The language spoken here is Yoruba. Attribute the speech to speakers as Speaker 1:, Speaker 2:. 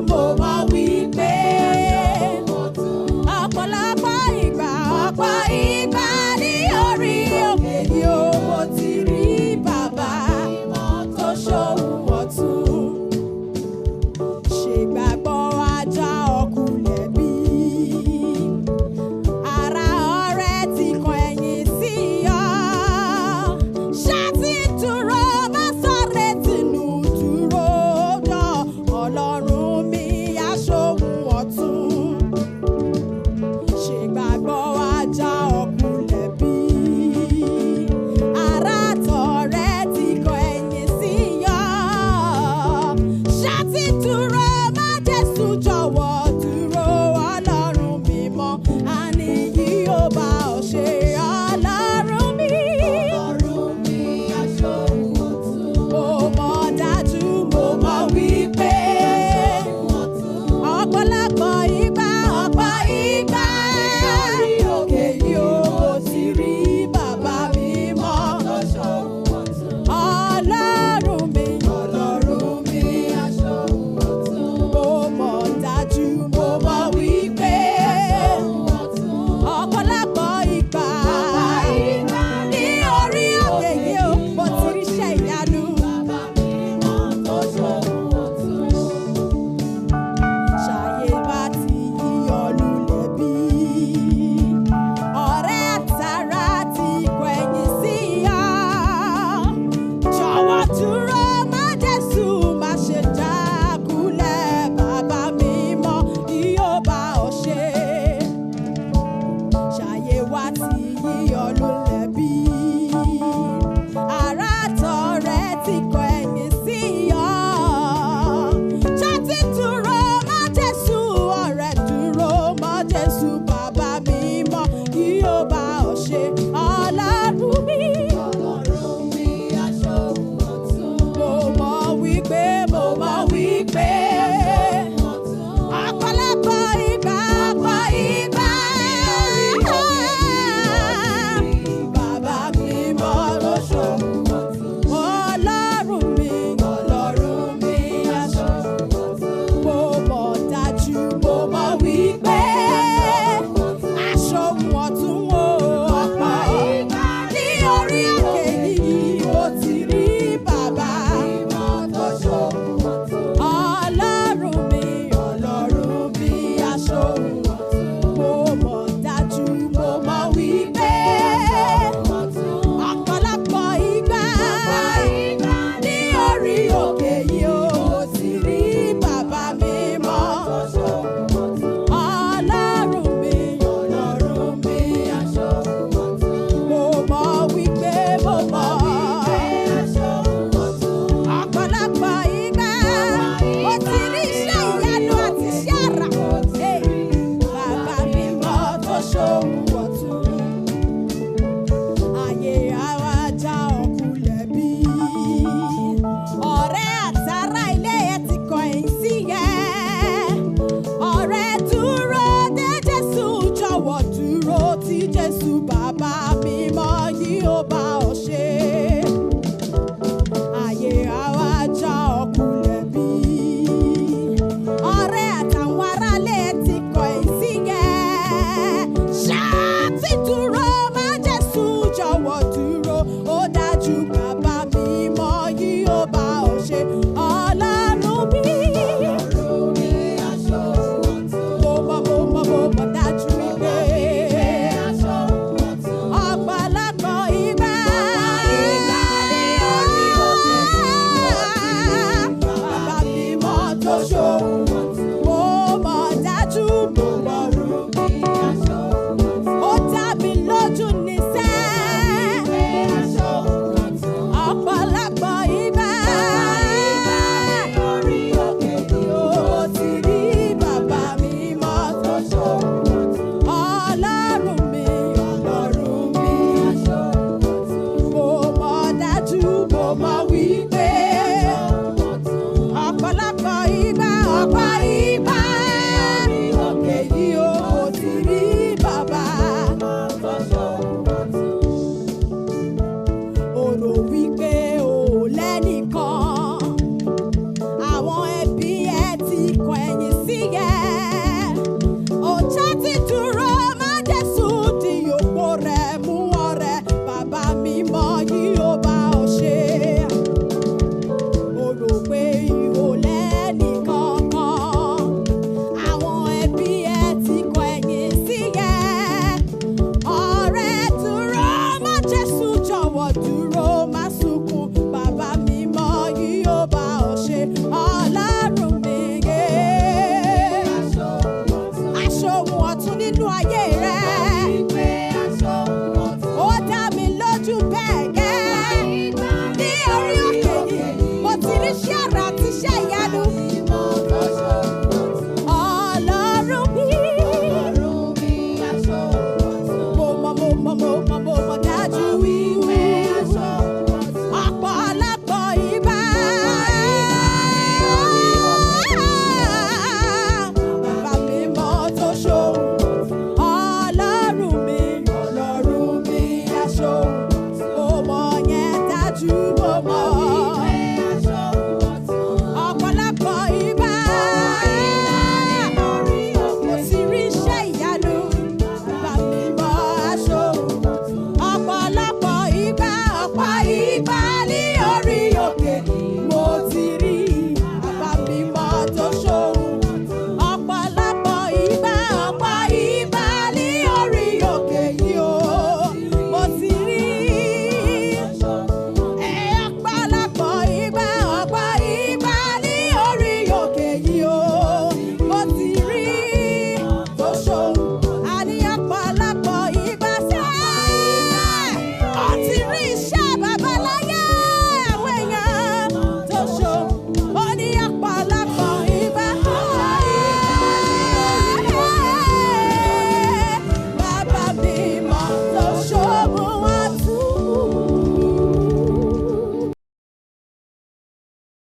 Speaker 1: mo mọ̀ wípé ọ̀pọ̀lọpọ̀ ìgbà ní orí òkè yìí ó mo ti rí bàbá tó ṣohun ọ̀tun. Ṣègbàgbọ́ ajá ọkùnrin bí ara ọ̀rẹ́ ti kan ẹ̀yìn sí ọ. Ṣáàtì dúró má sọ̀rẹ́ tìǹù dúró dọ̀ Ọlọ́run mi aṣohun ọ̀tun. Ṣègbàgbọ́ ajá ọkùnrin bí ara tọ̀rẹ́ ti kan ẹ̀yìn sí ọ. Ṣáàtì dúró má Jésù jọ̀wọ́ dúró Ọlọ́run mímọ́ àní yìí ó bá ọ ṣe Ọlọ́run mi. Aṣohun ọ̀tun. Mo mọ̀ dájú mo mọ̀ wípé ọ̀pọ̀lọpọ̀ ìgbà orí òkè yìí ó mo ti rí bàbá mímọ́. Ọlọ́run mi aṣohun ọ̀tun. Mo mọ̀ dájú mo mọ̀ wípé ọ̀pọ̀lọpọ̀ ìgbà ní orí òkè yìí ó mo ti ríṣẹ́ ìyanu. Ṣàyè bá ti yí ọ lulẹ̀ bí ọ̀rẹ́ àtàrà ti kọ̀yìn sí ọ. Jọ̀wọ́ dúró má Jésù má ṣe jákulẹ̀ bàbá mímọ́ yóò bá ọ ṣe. Ṣàyè wá ti yí ọ lulẹ̀ bí ará tọ̀rẹ́ ti kọ̀yìn sí ọ. Ṣáàtì dúró má Jésù ọ̀rẹ́ dúró má Jésù bàbá mímọ́ yóò bá ọ ṣe. Ọlọ́run mi aṣohun ọ̀tun. Mo mọ̀ wípé ọ̀pọ̀lọpọ̀ ìgbà bàbá mímọ́ ló ṣohun ọ̀tun. Ọlọ́run mi aṣohun ọ̀tun. Mo mọ̀ dájú mo mọ̀ wípé aṣohun ọ̀tun o. Ọ̀pọ̀ ìgbà ní orí òkè yìí mo ti rí bàbá tó ṣohun ọ̀tun. Ọlọ́run mi aṣohun ọ̀tun. Mo mọ̀ dájú mo mọ̀ wípé ọ̀pọ̀lọpọ̀ ìgbà ní orí òkè yìí ó mo ti rí bàbá mímọ́. Ọlọ́run mi aṣohun ọ̀tun. Mo mọ̀ wípé ọ̀pọ̀lọpọ̀ ìgbà mo ti rí iṣẹ́ ìyanu àti iṣẹ́ àrà. Bàbá mímọ́ tó ṣohun ọ̀tun. Ayé àwa já ọkùnrin bí ọ̀rẹ́ àtàrà ilé ẹ̀ ti kọ̀yìn sí yẹ. Ọ̀rẹ́ dúró dé Jésù jọ̀wọ́ dúró tí Jésù bàbá mímọ́ yìí ó bá ọ ṣe. Ayé àwa já ọkùnrin bí ọ̀rẹ́ àtàwọn aráalé ẹ̀ ti kọ̀yìn sí yẹ. Ṣáàtì dúró má Jésù jọ̀wọ́ dúró ó dájú bàbá mímọ́ yìí ó bá ọ ṣe. Ọlọ́run mi aṣohun ọ̀tun. Mo mọ̀ dájú wípé ọ̀pọ̀lọpọ̀ ìgbà bàbá mímọ́ tó ṣohun ọ̀tun. Mo mọ̀ dájú mo mọ̀ ó dá mi lójú níṣẹ́. Ọ̀pọ̀lọpọ̀ ìgbà orí òkè ni ó ti rí bàbá mímọ́ tó ṣohun ọ̀tun. Ọlọ́run mi aṣohun ọ̀tun. Mo mọ̀ dájú mo mọ̀ wípé ọ̀pọ̀lọpọ̀ ìgbà yẹ.